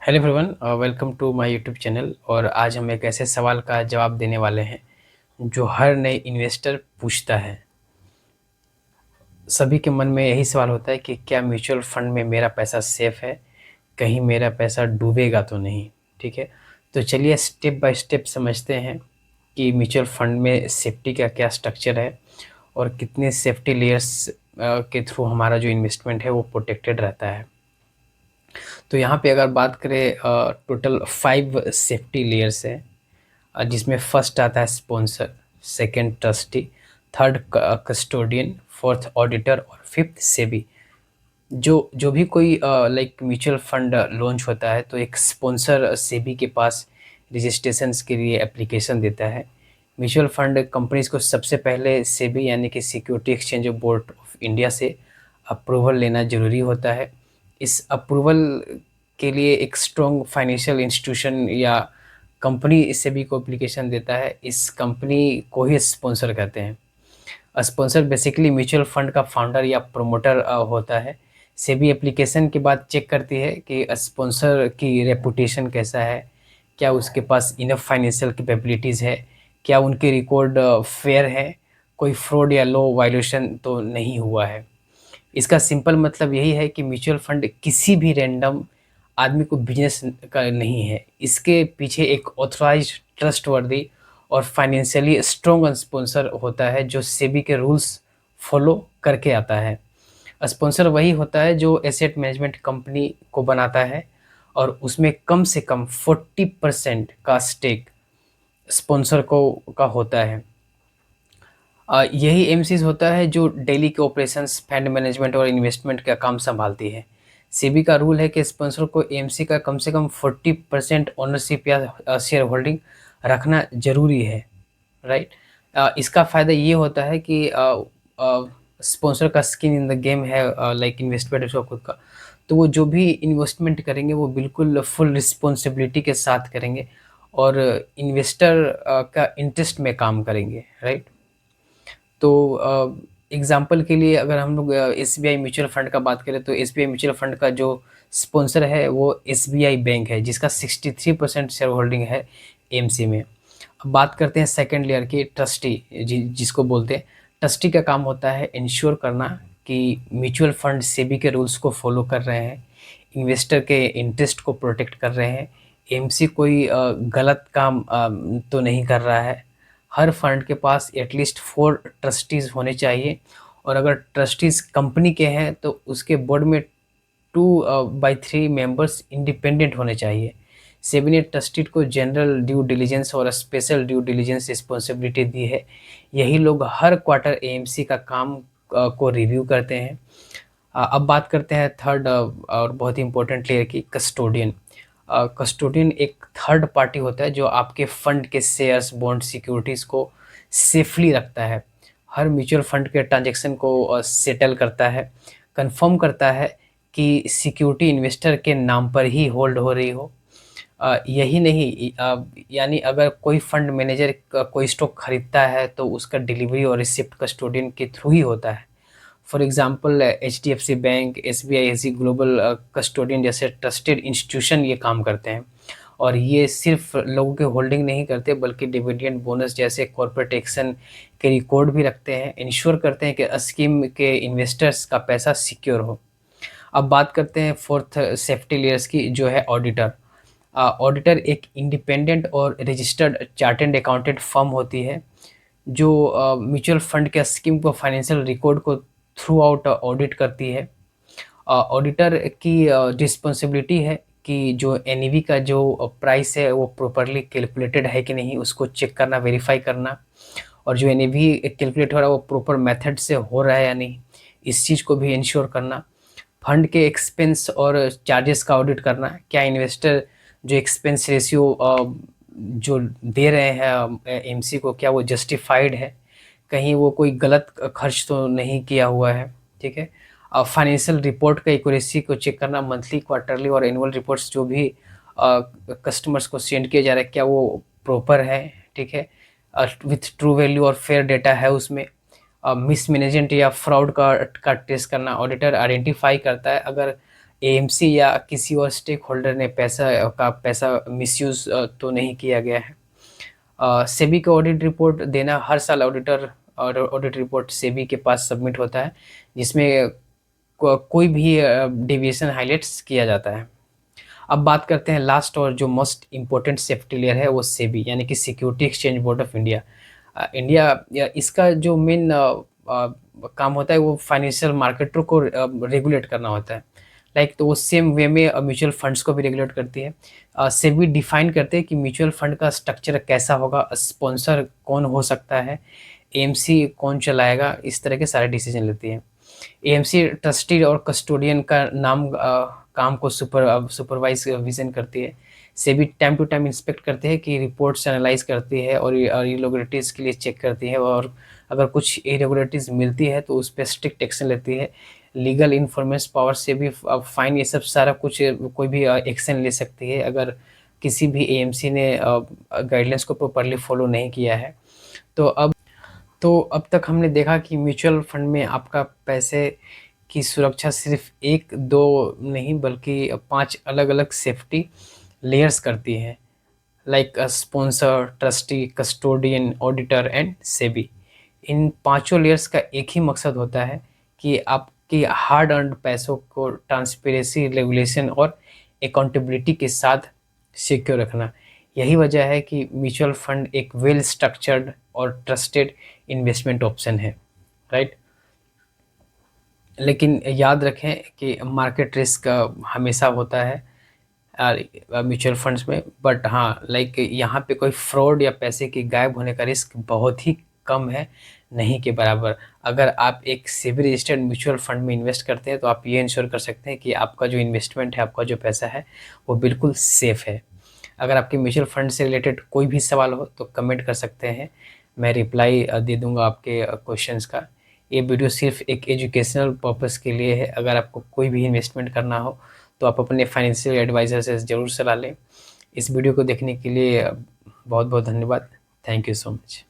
Hello everyone, welcome to my YouTube channel. और आज हम एक ऐसे सवाल का जवाब देने वाले हैं जो हर नए इन्वेस्टर पूछता है। सभी के मन में यही सवाल होता है कि क्या म्यूचुअल फंड में मेरा पैसा सेफ है, कहीं मेरा पैसा डूबेगा तो नहीं। ठीक है, तो चलिए स्टेप बाय स्टेप समझते हैं कि म्यूचुअल फंड में सेफ्टी का क्या स्ट्रक्चर है और कितने सेफ्टी लेयर्स के थ्रू हमारा जो इन्वेस्टमेंट है वो प्रोटेक्टेड रहता है। तो यहाँ पे अगर बात करें, टोटल 5 सेफ्टी लेयर्स है, जिसमें फर्स्ट आता है sponsor, second trustee, third custodian, fourth auditor और फिफ्थ सेबी। जो जो भी कोई लाइक म्यूचुअल फंड लॉन्च होता है तो एक स्पॉन्सर सेबी के पास रजिस्ट्रेशंस के लिए एप्लीकेशन देता है। म्यूचुअल फंड कंपनीज को सबसे पहले सेबी यानी कि security exchange board of India से अप्रूवल लेना ज़रूरी होता है। इस अप्रूवल के लिए एक स्ट्रॉन्ग फाइनेंशियल इंस्टीट्यूशन या कंपनी सेबी को एप्लीकेशन देता है। इस कंपनी को ही स्पॉन्सर कहते हैं। स्पॉन्सर बेसिकली म्यूचुअल फंड का फाउंडर या प्रोमोटर होता है। सेबी एप्लीकेशन के बाद चेक करती है कि स्पॉन्सर की रेपुटेशन कैसा है, क्या उसके पास इनफ फाइनेंशियल कैपेबिलिटीज़ है, क्या उनके रिकॉर्ड फेयर है, कोई फ्रॉड या लॉ वायलेशन तो नहीं हुआ है। इसका सिंपल मतलब यही है कि म्यूचुअल फंड किसी भी रैंडम आदमी को बिजनेस का नहीं है। इसके पीछे एक ऑथराइज्ड, ट्रस्टवर्दी और फाइनेंशियली स्ट्रॉन्ग स्पॉन्सर होता है जो सेबी के रूल्स फॉलो करके आता है। स्पॉन्सर वही होता है जो एसेट मैनेजमेंट कंपनी को बनाता है और उसमें कम से कम 40% का स्टेक स्पॉन्सर को का होता है। यही एमसीज होता है जो डेली के ऑपरेशंस, फंड मैनेजमेंट और इन्वेस्टमेंट का काम संभालती है। सेबी का रूल है कि स्पॉन्सर को एमसी का कम से कम 40% ओनरशिप या शेयर होल्डिंग रखना जरूरी है। राइट। इसका फ़ायदा ये होता है कि स्पॉन्सर का स्किन इन द गेम है, लाइक इन्वेस्टमेंट उसका खुद का। तो वो जो भी इन्वेस्टमेंट करेंगे वो बिल्कुल फुल रिस्पॉन्सिबिलिटी के साथ करेंगे और इन्वेस्टर का इंटरेस्ट में काम करेंगे। राइट। तो एग्ज़ाम्पल के लिए अगर हम लोग एसबीआई म्यूचुअल फंड का बात करें तो एसबीआई म्यूचुअल फंड का जो स्पॉन्सर है वो एसबीआई बैंक है, जिसका 63% शेयर होल्डिंग है एएमसी में। अब बात करते हैं सेकंड लेयर की, ट्रस्टी जिसको बोलते हैं। ट्रस्टी का काम होता है इंश्योर करना कि म्यूचुअल फंड सेबी के रूल्स को फॉलो कर रहे हैं, इन्वेस्टर के इंटरेस्ट को प्रोटेक्ट कर रहे हैं, एएमसी कोई गलत काम तो नहीं कर रहा है। हर फंड के पास एटलीस्ट 4 ट्रस्टीज़ होने चाहिए और अगर ट्रस्टीज़ कंपनी के हैं तो उसके बोर्ड में 2/3 मेंबर्स इंडिपेंडेंट होने चाहिए। सेबी ने ट्रस्टी को जनरल ड्यू डिलिजेंस और स्पेशल ड्यू डिलिजेंस रिस्पॉन्सिबिलिटी दी है। यही लोग हर क्वार्टर एएमसी का काम को रिव्यू करते हैं। अब बात करते हैं थर्ड और बहुत ही इंपॉर्टेंट लेयर की, कस्टोडियन। कस्टोडियन एक थर्ड पार्टी होता है जो आपके फंड के शेयर्स, बॉन्ड, सिक्योरिटीज़ को सेफली रखता है। हर म्यूचुअल फंड के ट्रांजैक्शन को सेटल करता है, कंफर्म करता है कि सिक्योरिटी इन्वेस्टर के नाम पर ही होल्ड हो रही हो। यही नहीं, यानी अगर कोई फंड मैनेजर कोई स्टॉक खरीदता है तो उसका डिलीवरी और रिसिप्ट कस्टोडियन के थ्रू ही होता है। For example HDFC bank, SBI ऐसी ग्लोबल कस्टोडियन जैसे ट्रस्टेड इंस्टीट्यूशन ये काम करते हैं। और ये सिर्फ लोगों के होल्डिंग नहीं करते बल्कि डिविडेंड, बोनस जैसे कॉर्पोरेट एक्शन के रिकॉर्ड भी रखते हैं, इंश्योर करते हैं कि स्कीम के इन्वेस्टर्स का पैसा सिक्योर हो। अब बात करते हैं फोर्थ सेफ्टी लेयर्स की, जो है ऑडिटर। ऑडिटर एक इंडिपेंडेंट और रजिस्टर्ड चार्टेड अकाउंटेंट फर्म होती है जो म्यूचुअल फंड के स्कीम को, फाइनेंशियल रिकॉर्ड को थ्रू आउट ऑडिट करती है। ऑडिटर की रिस्पॉन्सिबिलिटी है कि जो एनईवी का जो प्राइस है वो प्रॉपरली कैलकुलेटेड है कि नहीं, उसको चेक करना, वेरीफाई करना। और जो एनईवी कैलकुलेट हो रहा है वो प्रॉपर मेथड से हो रहा है या नहीं, इस चीज़ को भी इंश्योर करना। फंड के एक्सपेंस और चार्जेस का ऑडिट करना, क्या इन्वेस्टर जो एक्सपेंस रेशियो जो दे रहे हैं एमसी को, क्या वो जस्टिफाइड है, कहीं वो कोई गलत खर्च तो नहीं किया हुआ है। ठीक है। फाइनेंशियल रिपोर्ट का एक्यूरेसी को चेक करना, मंथली, क्वार्टरली और एनुअल रिपोर्ट्स जो भी कस्टमर्स को सेंड किया जा रहा है क्या वो प्रॉपर है। ठीक है, विथ ट्रू वैल्यू और फेयर डेटा है उसमें। मिसमैनेजमेंट या फ्रॉड का टेस्ट करना, ऑडिटर आइडेंटिफाई करता है अगर एएमसी या किसी और स्टेक होल्डर ने पैसा मिसयूज़ तो नहीं किया गया है। सेबी का ऑडिट रिपोर्ट देना, हर साल ऑडिटर और ऑडिट रिपोर्ट सेबी के पास सबमिट होता है, जिसमें कोई भी डेविएशन हाइलाइट्स किया जाता है। अब बात करते हैं लास्ट और जो मोस्ट इम्पोर्टेंट सेफ्टी लेयर है, वो सेबी यानी कि security exchange board of India. India या इसका जो मेन काम होता है वो फाइनेंशियल मार्केटों को रेगुलेट करना होता है। लाइक तो वो सेम वे में म्यूचुअल फंड्स को भी रेगुलेट करती है। सेबी डिफाइन करते हैं कि म्यूचुअल फंड का स्ट्रक्चर कैसा होगा, स्पॉन्सर कौन हो सकता है, एएमसी कौन चलाएगा, इस तरह के सारे डिसीजन लेती है। एएमसी ट्रस्टी और कस्टोडियन का काम को सुपरवाइज विजन करती है। SEBI time to time inspect करते हैं कि रिपोर्ट्स एनालाइज करती है और इरेगुलरिटीज़ के लिए चेक करती है, और अगर कुछ इरेगुलरिटीज़ मिलती है तो उस पर स्ट्रिक्ट एक्शन लेती है। लीगल इन्फॉर्मेंस पावर से भी फाइन, ये सब सारा कुछ कोई भी एक्शन ले सकती है अगर किसी भी एएमसी ने गाइडलाइंस को प्रॉपरली फॉलो नहीं किया है। तो अब तक हमने देखा कि म्यूचुअल फंड में आपका पैसे की सुरक्षा सिर्फ 1-2 नहीं बल्कि 5 अलग-अलग सेफ्टी लेयर्स करती है, like sponsor, trustee, custodian, auditor and SEBI. इन पांचों लेयर्स का एक ही मकसद होता है कि आपकी हार्ड अर्न्ड पैसों को ट्रांसपेरेंसी, रेगुलेशन और अकाउंटेबिलिटी के साथ सिक्योर रखना। यही वजह है कि म्यूचुअल फंड एक वेल स्ट्रक्चर्ड और ट्रस्टेड इन्वेस्टमेंट ऑप्शन है, राइट। लेकिन याद रखें कि मार्केट रिस्क हमेशा होता है म्यूचुअल फंड्स में, बट हाँ लाइक यहाँ पे कोई फ्रॉड या पैसे के गायब होने का रिस्क बहुत ही कम है, नहीं के बराबर। अगर आप एक सेबी रजिस्टर्ड म्यूचुअल फंड में इन्वेस्ट करते हैं तो आप ये इंश्योर कर सकते हैं कि आपका जो इन्वेस्टमेंट है, आपका जो पैसा है, वो बिल्कुल सेफ़ है। अगर आपके म्यूचुअल फंड से रिलेटेड कोई भी सवाल हो तो कमेंट कर सकते हैं, मैं रिप्लाई दे दूंगा आपके क्वेश्चंस का। ये वीडियो सिर्फ एक एजुकेशनल पर्पस के लिए है। अगर आपको कोई भी इन्वेस्टमेंट करना हो तो आप अपने फाइनेंशियल एडवाइज़र से ज़रूर सलाह लें। इस वीडियो को देखने के लिए बहुत बहुत धन्यवाद। Thank you so much.